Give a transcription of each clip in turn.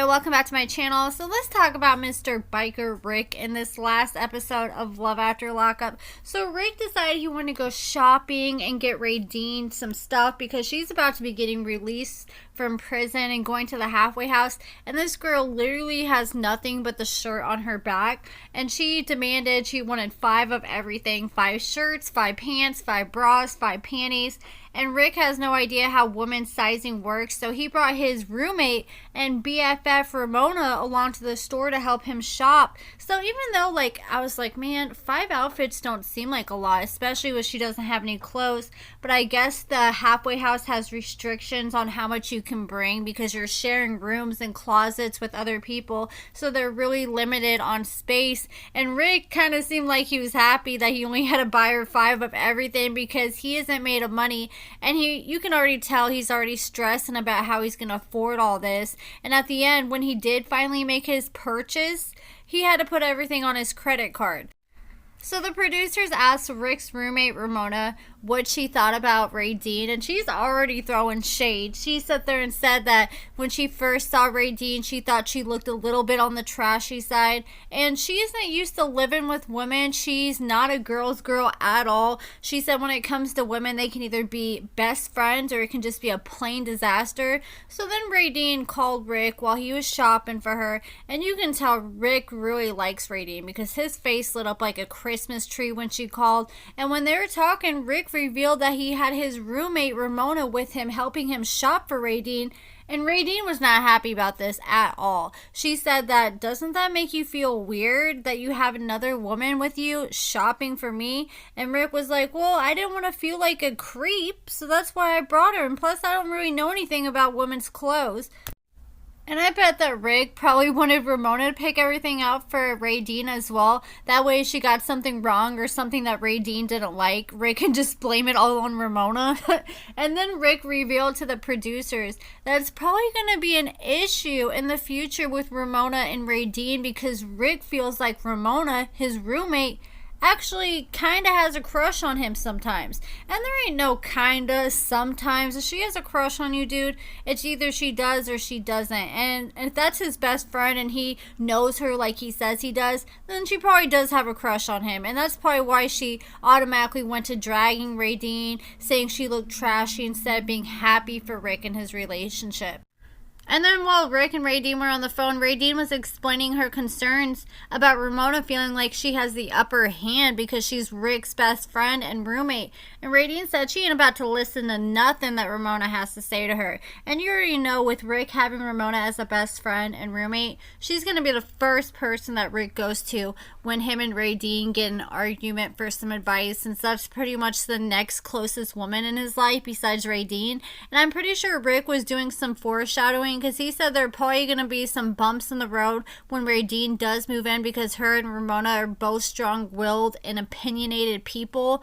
welcome back to my channel. So let's talk about Mr. Biker Rick in this last episode of Love After Lockup. So Rick decided he wanted to go shopping and get Raydean some stuff because she's about to be getting released from prison and going to the halfway house, and this girl literally has nothing but the shirt on her back, and she wanted 5 of everything: 5 shirts, 5 pants, 5 bras, 5 panties. And Rick has no idea how women's sizing works, so he brought his roommate and BFF Ramona along to the store to help him shop. So even though, I was like, man, 5 outfits don't seem like a lot, especially when she doesn't have any clothes. But I guess the halfway house has restrictions on how much you can bring because you're sharing rooms and closets with other people, so they're really limited on space. And Rick kind of seemed like he was happy that he only had to buy her 5 of everything because he isn't made of money. And you can already tell he's already stressing about how he's going to afford all this. And at the end, when he did finally make his purchase, he had to put everything on his credit card. So the producers asked Rick's roommate Ramona what she thought about Raydean, and she's already throwing shade. She sat there and said that when she first saw Raydean, she thought she looked a little bit on the trashy side, and she isn't used to living with women. She's not a girl's girl at all. She said when it comes to women, they can either be best friends or it can just be a plain disaster. So then Raydean called Rick while he was shopping for her, and you can tell Rick really likes Raydean because his face lit up like a Christmas tree when she called. And when they were talking, Rick revealed that he had his roommate Ramona with him, helping him shop for Raydean, and Raydean was not happy about this at all. She said that, doesn't that make you feel weird that you have another woman with you shopping for me? And Rick was like, well, I didn't want to feel like a creep, so that's why I brought her, and plus I don't really know anything about women's clothes. And I bet that Rick probably wanted Ramona to pick everything out for Raydean as well. That way, if she got something wrong or something that Raydean didn't like, Rick can just blame it all on Ramona. And then Rick revealed to the producers that it's probably going to be an issue in the future with Ramona and Raydean because Rick feels like Ramona, his roommate, actually kinda has a crush on him sometimes. And there ain't no kinda sometimes. If she has a crush on you, dude, it's either she does or she doesn't. And if that's his best friend and he knows her like he says he does, then she probably does have a crush on him. And that's probably why she automatically went to dragging Raydean, saying she looked trashy instead of being happy for Rick and his relationship. And then while Rick and Raydean were on the phone, Raydean was explaining her concerns about Ramona feeling like she has the upper hand because she's Rick's best friend and roommate. And Raydean said she ain't about to listen to nothing that Ramona has to say to her. And you already know with Rick having Ramona as a best friend and roommate, she's going to be the first person that Rick goes to when him and Raydean get in an argument for some advice, since that's pretty much the next closest woman in his life besides Raydean. And I'm pretty sure Rick was doing some foreshadowing because he said there are probably going to be some bumps in the road when Raydean does move in because her and Ramona are both strong-willed and opinionated people.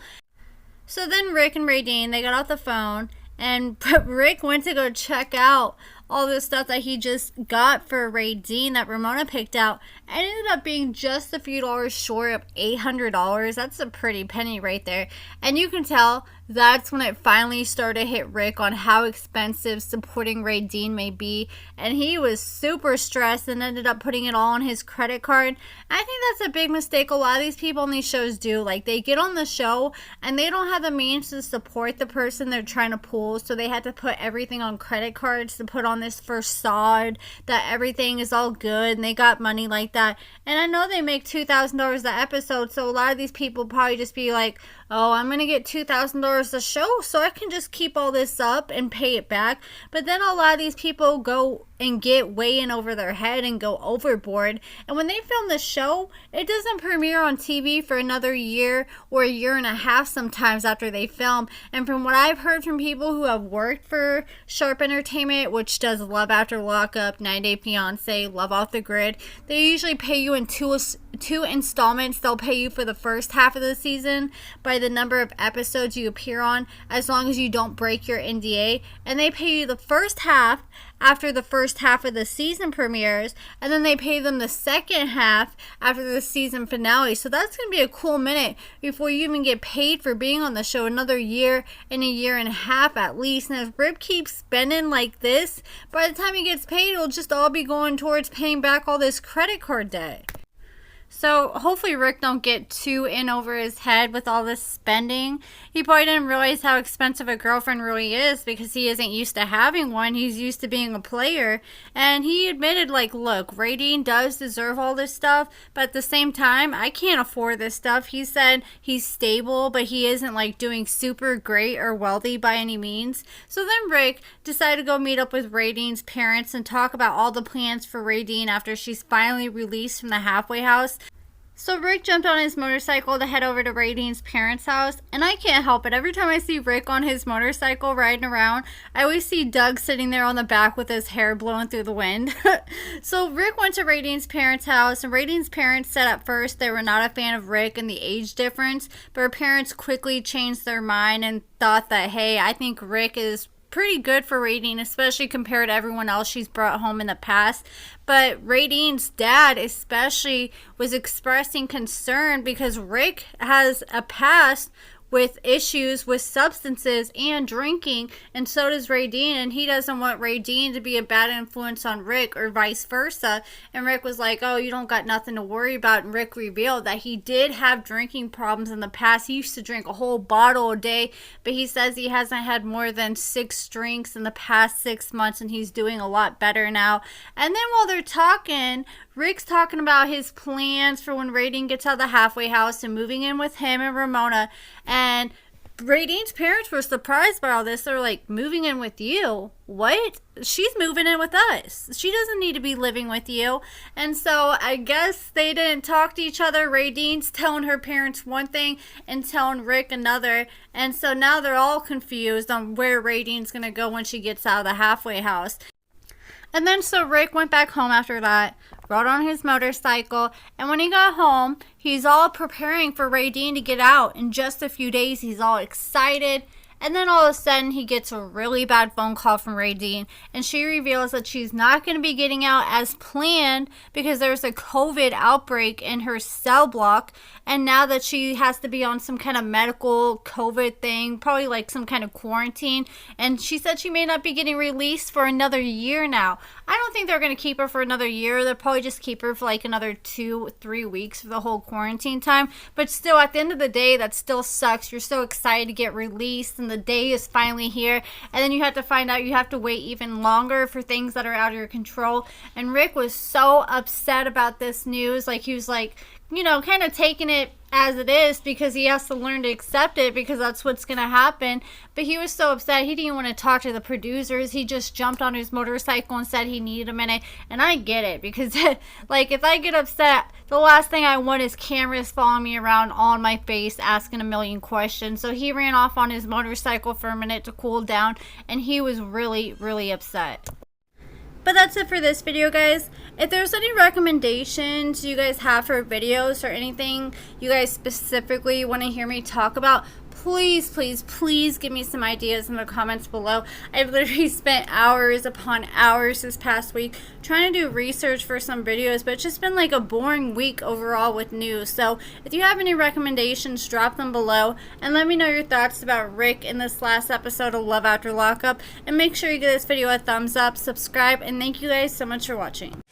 So then Rick and Raydean, they got off the phone, and Rick went to go check out all this stuff that he just got for Raydean that Ramona picked out, and it ended up being just a few dollars short of $800. That's a pretty penny right there. And you can tell that's when it finally started to hit Rick on how expensive supporting Raydean may be, and he was super stressed and ended up putting it all on his credit card. I think that's a big mistake a lot of these people on these shows do. Like, they get on the show and they don't have the means to support the person they're trying to pull, so they had to put everything on credit cards to put on this facade that everything is all good and they got money like that. And I know they make $2,000 an episode, so a lot of these people probably just be like, oh, I'm gonna get $2,000 a show so I can just keep all this up and pay it back. But then a lot of these people go and get way in over their head and go overboard, and when they film the show, it doesn't premiere on TV for another year or a year and a half sometimes after they film. And from what I've heard from people who have worked for Sharp Entertainment, which does Love After Lockup, 90 Day Fiance, Love Off the Grid, they usually pay you in two installments they'll pay you for the first half of the season by the number of episodes you appear on, as long as you don't break your NDA. And they pay you the first half after the first half of the season premieres, and then they pay them the second half after the season finale. So that's going to be a cool minute before you even get paid for being on the show. Another year and a year and a half at least. And if Rip keeps spending like this, by the time he gets paid, it'll just all be going towards paying back all this credit card debt. So hopefully Rick don't get too in over his head with all this spending. He probably didn't realize how expensive a girlfriend really is because he isn't used to having one. He's used to being a player. And he admitted, like, look, Raydean does deserve all this stuff, but at the same time, I can't afford this stuff. He said he's stable, but he isn't, like, doing super great or wealthy by any means. So then Rick decided to go meet up with Raydean's parents and talk about all the plans for Raydean after she's finally released from the halfway house. So Rick jumped on his motorcycle to head over to Raydean's parents' house, and I can't help it. Every time I see Rick on his motorcycle riding around, I always see Doug sitting there on the back with his hair blowing through the wind. So Rick went to Raydean's parents' house, and Raydean's parents said at first they were not a fan of Rick and the age difference, but her parents quickly changed their mind and thought that, hey, I think Rick is pretty good for Raydean, especially compared to everyone else she's brought home in the past. But Raydean's dad especially was expressing concern because Rick has a past with issues with substances and drinking, and so does Raydean, and he doesn't want Raydean to be a bad influence on Rick or vice versa. And Rick was like, oh, you don't got nothing to worry about. And Rick revealed that he did have drinking problems in the past. He used to drink a whole bottle a day, but he says he hasn't had more than 6 drinks in the past 6 months, and he's doing a lot better now. And then while they're talking, Rick's talking about his plans for when Raydean gets out of the halfway house and moving in with him and Ramona. And Raydean's parents were surprised by all this. They're like, moving in with you? What? She's moving in with us. She doesn't need to be living with you. And so I guess they didn't talk to each other. Raydean's telling her parents one thing and telling Rick another. And so now they're all confused on where Raydean's going to go when she gets out of the halfway house. And then so Rick went back home after that, rode on his motorcycle, and when he got home, he's all preparing for Raydean to get out. In just a few days, he's all excited. And then all of a sudden, he gets a really bad phone call from Raydean, and she reveals that she's not going to be getting out as planned because there's a COVID outbreak in her cell block, and now that she has to be on some kind of medical COVID thing, probably like some kind of quarantine, and she said she may not be getting released for another year now. I don't think they're going to keep her for another year. They'll probably just keep her for like another 2-3 weeks for the whole quarantine time, but still, at the end of the day, that still sucks. You're so excited to get released, and the day is finally here, and then you have to find out you have to wait even longer for things that are out of your control. And Rick was so upset about this news. Like, he was like, you know, kind of taking it as it is because he has to learn to accept it because that's what's going to happen. But he was so upset, he didn't want to talk to the producers. He just jumped on his motorcycle and said he needed a minute. And I get it because, like, if I get upset, the last thing I want is cameras following me around on my face asking a million questions. So he ran off on his motorcycle for a minute to cool down, and he was really, really upset. But that's it for this video, guys. If there's any recommendations you guys have for videos or anything you guys specifically want to hear me talk about, please, please, please give me some ideas in the comments below. I've literally spent hours upon hours this past week trying to do research for some videos, but it's just been like a boring week overall with news. So if you have any recommendations, drop them below and let me know your thoughts about Rick in this last episode of Love After Lockup. And make sure you give this video a thumbs up, subscribe, and thank you guys so much for watching.